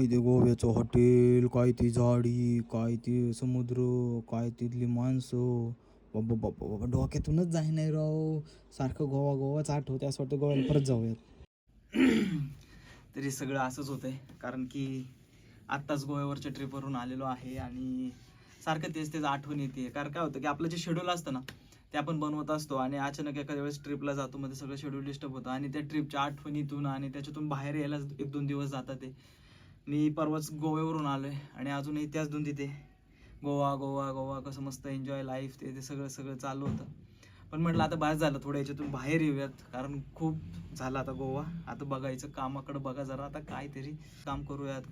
काय ते गोव्याचं हॉटेल, काय ती झाडी, काय ते समुद्र, काय तिथली माणसं. बाबा बाबा बाबा, डोक्यातूनच जाई नाही राव. सारखं गोवा गोवाच आठवते, असं वाटतं गोव्याला परत जाऊयात. तरी सगळं असंच होतंय, कारण की आत्ताच गोव्यावरच्या ट्रिपवरून आलेलो आहे आणि सारखं तेच तेच आठवण येते. कारण काय होतं की आपलं जे शेड्यूल असतं ना ते आपण बनवत असतो आणि अचानक एखाद्या वेळेस ट्रिपला जातो, मध्ये सगळं शेड्यूल डिस्टर्ब होतं आणि त्या ट्रिपच्या आठवणीतून आणि त्याच्यातून बाहेर यायला 1-2 दिवस जातात. ते मी परवाच गोव्यावरून आलोय आणि अजूनही त्याच धुंदीत आहे. गोवा गोवा गोवा, कसं मस्त एन्जॉय लाईफ, ते सगळं सगळं चालू होतं. पण म्हटलं आता बाहेर झालं, थोडं याच्यातून बाहेर येऊयात, कारण खूप झालं आता गोवा. आता बघायचं कामाकडे बघा जरा, आता काहीतरी काम करूयात.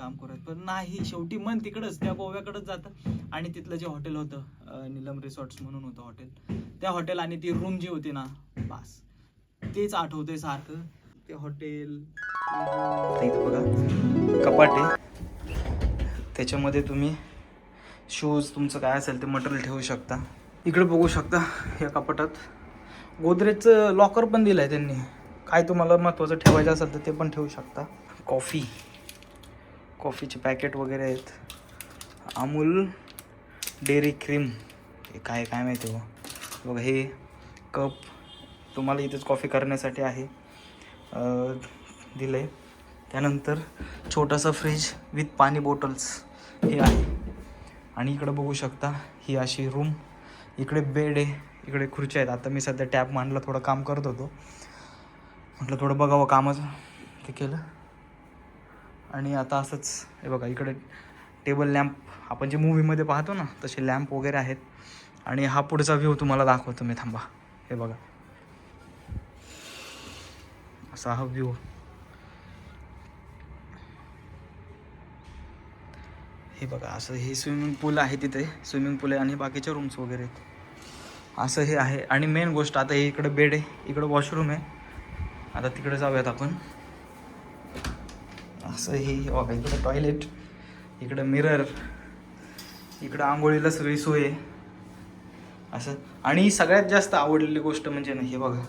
पण नाही, शेवटी मन तिकडंच त्या गोव्याकडेच जातं. आणि तिथलं जे हॉटेल होतं, नीलम रिसॉर्ट्स म्हणून होतं हॉटेल, त्या हॉटेल आणि ती रूम जी होती ना, बस तेच आठवतंय सारखं. ते हॉटेल इथं बघा कपाट आहे, त्याच्यामध्ये तुम्ही शूज तुमचं काय असेल ते मटेरियल ठेवू शकता. इकडे बघू शकता या कपाटात गोदरेजचं लॉकर पण दिलं आहे त्यांनी. काय तुम्हाला महत्त्वाचं ठेवायचं असेल तर ते पण ठेवू शकता. कॉफीचे पॅकेट वगैरे आहेत. अमूल डेअरी क्रीम, हे काय काय माहिती हो. बघा हे कप तुम्हाला इथेच कॉफी करण्यासाठी आहे, दिलं आहे. त्यानंतर छोटासा फ्रीज विथ पाणी बॉटल्स हे आहे. आणि इकडं बघू शकता ही अशी रूम. इकडे बेड आहे, इकडे खुर्च्या आहेत. आता मी सध्या टॅब मांडला, थोडं काम करत होतो, म्हटलं थोडं बघावं कामाचं, ते केलं. आणि आता असंच हे बघा इकडे टेबल लॅम्प, आपण जे मूवीमध्ये पाहतो ना तसे लॅम्प वगैरे आहेत. आणि हा पुढचा व्ह्यू तुम्हाला दाखवतो मी, थांबा. हे बघा असा हा व्ह्यू. हे बघा असं हे स्विमिंग पूल आहे, तिथे स्विमिंग पूल आहे आणि बाकीच्या रूम्स वगैरे आहेत. असं हे आहे. आणि मेन गोष्ट, आता हे इकडं बेड आहे, इकडं वॉशरूम आहे. आता तिकडे जाऊयात आपण. असं हे बघा इकडं टॉयलेट, इकडं मिरर, इकडं आंघोळीला सगळी सोय आहे असं. आणि सगळ्यात जास्त आवडलेली गोष्ट म्हणजे ना, हे बघा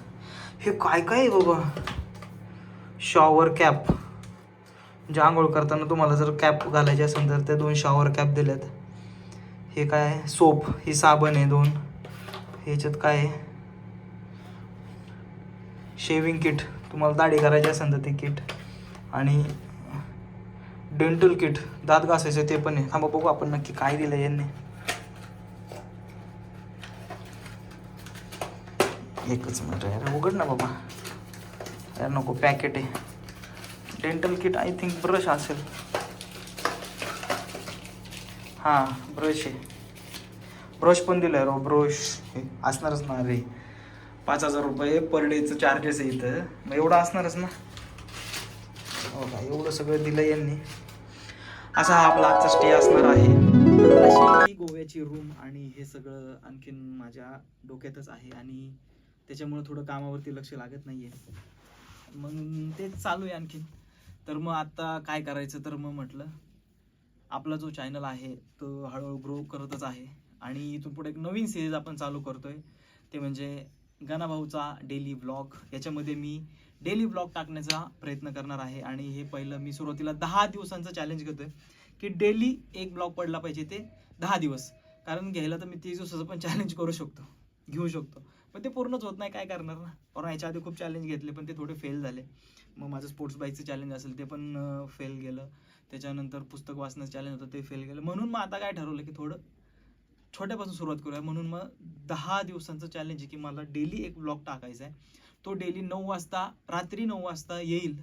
हे काय काय आहे बाबा. शॉवर कॅप, म्हणजे आंघोळ करताना तुम्हाला जर कॅप घालायची असेल तर ते 2 शॉवर कॅप दिल्यात. हे काय आहे, सोप, ही साबण आहे 2. ह्याच्यात काय आहे, शेविंग किट, तुम्हाला दाढी करायची असेल तर ते किट. आणि डेंटल किट, दात घासायचं ते पण आहे. थांबा बघू आपण नक्की काय दिलं यांनी. एकच मिनिट यार, उघड ना बाबा यार, नको, पॅकेट आहे. Dental kit, I think brush असेल. हां ब्रश आहे, ब्रश पण दिलं आहे राव. ब्रश हे असणारच ना रे, 5,000 रुपये पर डेचं चार्जेस आहे इथं, मग एवढं असणारच ना. हो का, एवढं सगळं दिलं यांनी. असा हा आपला आजचा स्टे असणार आहे. अशी ही गोव्याची रूम आणि हे सगळं आणखीन माझ्या डोक्यातच आहे आणि त्याच्यामुळे थोडं कामावरती लक्ष लागत नाही आहे. मग तेच चालू आहे आणखीन. तर मग आता काय करायचं, तर मग म्हटलं आपला जो चॅनल आहे तो हळूहळू ग्रो करतच आहे आणि इथून पुढे एक नवीन सिरीज आपण चालू करतोय, ते म्हणजे गणाभाऊचा डेली व्लॉग. याच्यामध्ये मी डेली व्लॉग टाकण्याचा प्रयत्न करणार आहे. आणि हे पहिलं मी सुरुवातीला 10 दिवसांचं चॅलेंज घेतोय की डेली एक ब्लॉग पडला पाहिजे, ते 10 दिवस. कारण घ्यायला तर मी 30 दिवसाचं पण चॅलेंज घेऊ शकतो, पण ते पूर्णच होत नाही, काय करणार ना. कारण याच्या आधी खूप चॅलेंज घेतले पण ते थोडे फेल झाले. मग माझं स्पोर्ट्स बाईकचं चॅलेंज असेल ते पण फेल गेलं. त्याच्यानंतर पुस्तक वाचण्याचं चॅलेंज होतं, ते फेल गेलं. म्हणून मग आता काय ठरवलं की थोडं छोट्यापासून सुरुवात करूया. म्हणून मग 10 दिवसांचं चॅलेंज आहे की मला डेली एक ब्लॉग टाकायचा आहे. तो डेली 9 वाजता, रात्री 9 वाजता येईल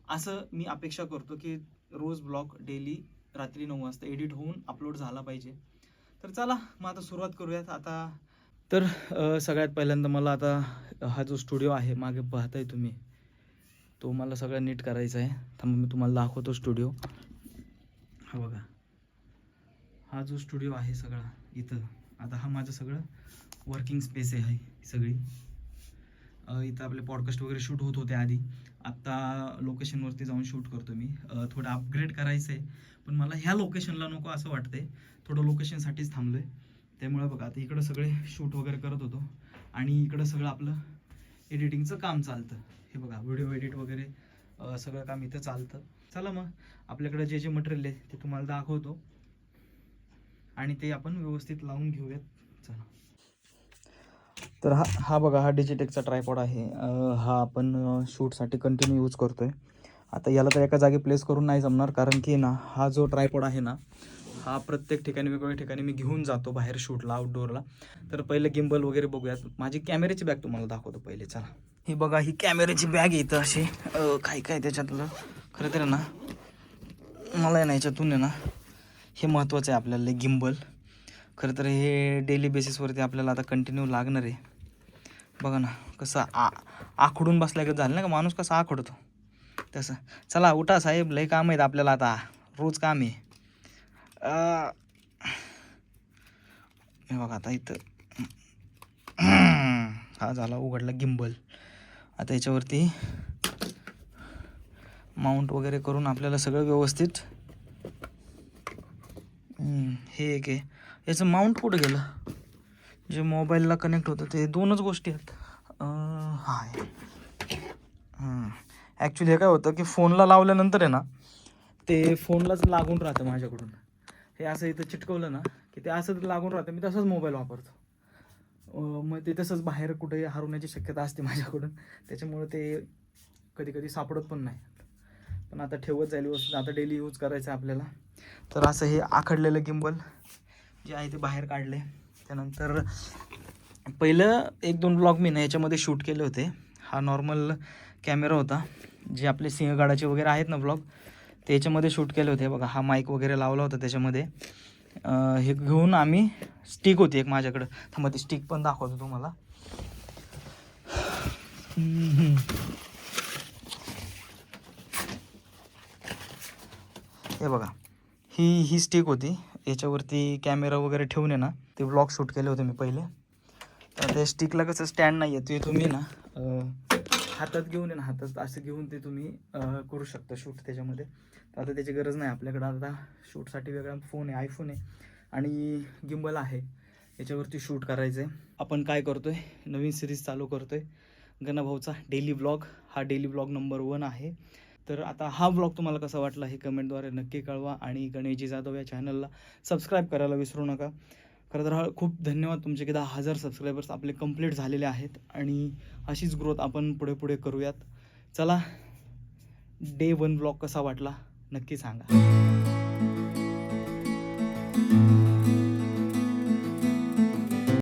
असं मी अपेक्षा करतो, की रोज ब्लॉग डेली रात्री 9 वाजता एडिट होऊन अपलोड झाला पाहिजे. तर चला मग आता सुरुवात करूयात आता. तर सगळ्यात पहिल्यांदा मला आता हा जो स्टुडिओ आहे मागे पाहताय तुम्ही, तो मला सगळं नीट करायचा आहे. थांबा मी तुम्हाला दाखवतो स्टुडिओ. हा बघा, हा जो स्टुडिओ आहे सगळा इथं, आता हा माझं सगळं वर्किंग स्पेस आहे सगळी. इथं आपले पॉडकास्ट वगैरे शूट होत होते आधी. आत्ता लोकेशनवरती जाऊन शूट करतो मी. थोडं अपग्रेड करायचं आहे, पण मला ह्या लोकेशनला नको असं वाटतंय, थोडं लोकेशनसाठीच थांबलो आहे. त्यामुळे बघा आता इकडं सगळे शूट वगैरे करत होतो आणि इकडं सगळं आपलं एडिटिंगचं काम चालतं. हे बघा व्हिडिओ एडिट वगैरे सगळं काम इथं चालतं. चला मग आपल्याकडे जे जे मटेरियल आहे ते तुम्हाला दाखवतो आणि ते आपण व्यवस्थित लावून घेऊयात. चला. तर हा बघा, हा डिजिटेकचा ट्रायपॉड आहे. हा आपण शूटसाठी कंटिन्यू यूज करतोय. आता याला तर एका जागी प्लेस करून नाही जमणार, कारण की ना हा जो ट्रायपॉड आहे ना, हा प्रत्येक ठिकाणी वेगवेगळ्या ठिकाणी मी घेऊन जातो बाहेर शूटला, आउटडोअरला. तर पहिले गिम्बल वगैरे बघूयात. माझी कॅमेऱ्याची बॅग तुम्हाला दाखवतो पहिले. चला, ही बघा, ही कॅमेऱ्याची बॅग येतं अशी. काय काय त्याच्यातलं खरं तर ना, मला ना याच्यातून आहे ना हे महत्त्वाचं आहे आपल्याला, गिम्बल. खरं तर हे डेली बेसिसवरती आपल्याला आता कंटिन्यू लागणार आहे. बघा ना कसं आखडून बसल्या का झालं ना का माणूस, कसा आखडतो तसं. चला उठा साहेब, लय काम आहेत आपल्याला आता, रोज काम आहे. हे बघा आता इथं हा झाला उघडला गिम्बल. आता याच्यावरती माउंट वगैरे करून आपल्याला सगळं व्यवस्थित. हे एक आहे, याचं माउंट कुठं गेलं, जे मोबाईलला कनेक्ट होतं ते. दोनच गोष्टी आहेत. हाय ॲक्च्युली हे काय होतं की फोनला लावल्यानंतर आहे ना, ते फोनलाच लागून राहतं माझ्याकडून. हे असं इथं चिटकवलं ना की ते असं लागून राहतं. मी तसंच मोबाईल वापरतो. मग ते तसंच बाहेर कुठे हरवण्याची शक्यता असते माझ्याकडून. त्याच्यामुळे ते कधी कधी सापडत पण नाही. पण आता ठेवत जाईल व्यवस्थित, आता डेली यूज करायचं आहे आपल्याला. तर असं हे आखडलेलं गिम्बल जे आहे ते बाहेर काढले. त्यानंतर पहिलं 1-2 ब्लॉग मी ना याच्यामध्ये शूट केले होते. हा नॉर्मल कॅमेरा होता, जे आपले सिंहगडाचे वगैरे आहेत ना ब्लॉग, ते याच्यामध्ये शूट केले होते. बघा, हा माईक वगैरे लावला होता त्याच्यामध्ये. हे घेऊन आम्ही, स्टिक होती एक माझ्याकडं, थांबा ती स्टिक पण दाखवतो तुम्हाला. हे बघा, ही स्टिक होती. याच्यावरती कॅमेरा वगैरे ठेवून आहे ना ते ब्लॉग शूट केले होते मी पहिले. तर त्या स्टिकला कसं स्टँड नाही आहे, ते तुम्ही ना हातात घेऊन आहे ना, हातात असं घेऊन ते तुम्ही करू शकता शूट त्याच्यामध्ये. तर आता त्याची गरज नाही आपल्याकडं. आता शूटसाठी वेगळा फोन आहे, आयफोन आहे आणि गिम्बल आहे, याच्यावरती शूट करायचं आहे. आपण काय करतो आहे, नवीन सिरीज चालू करतो आहे गणाभाऊचा डेली ब्लॉग. हा डेली ब्लॉग नंबर 1 आहे. तर आता हा ब्लॉग तुम्हाला कसा वाटला हे कमेंटद्वारे नक्की कळवा. आणि गणेशजी जाधव या चॅनलला सबस्क्राईब करायला विसरू नका. खरं तर खूप धन्यवाद तुमचे की 10,000 सबस्क्रायबर्स आपले कंप्लीट झालेले आहेत. आणि अशीच ग्रोथ आपण पुढे पुढे करूयात. चला, डे 1 ब्लॉग कसा वाटला नक्की सांगा.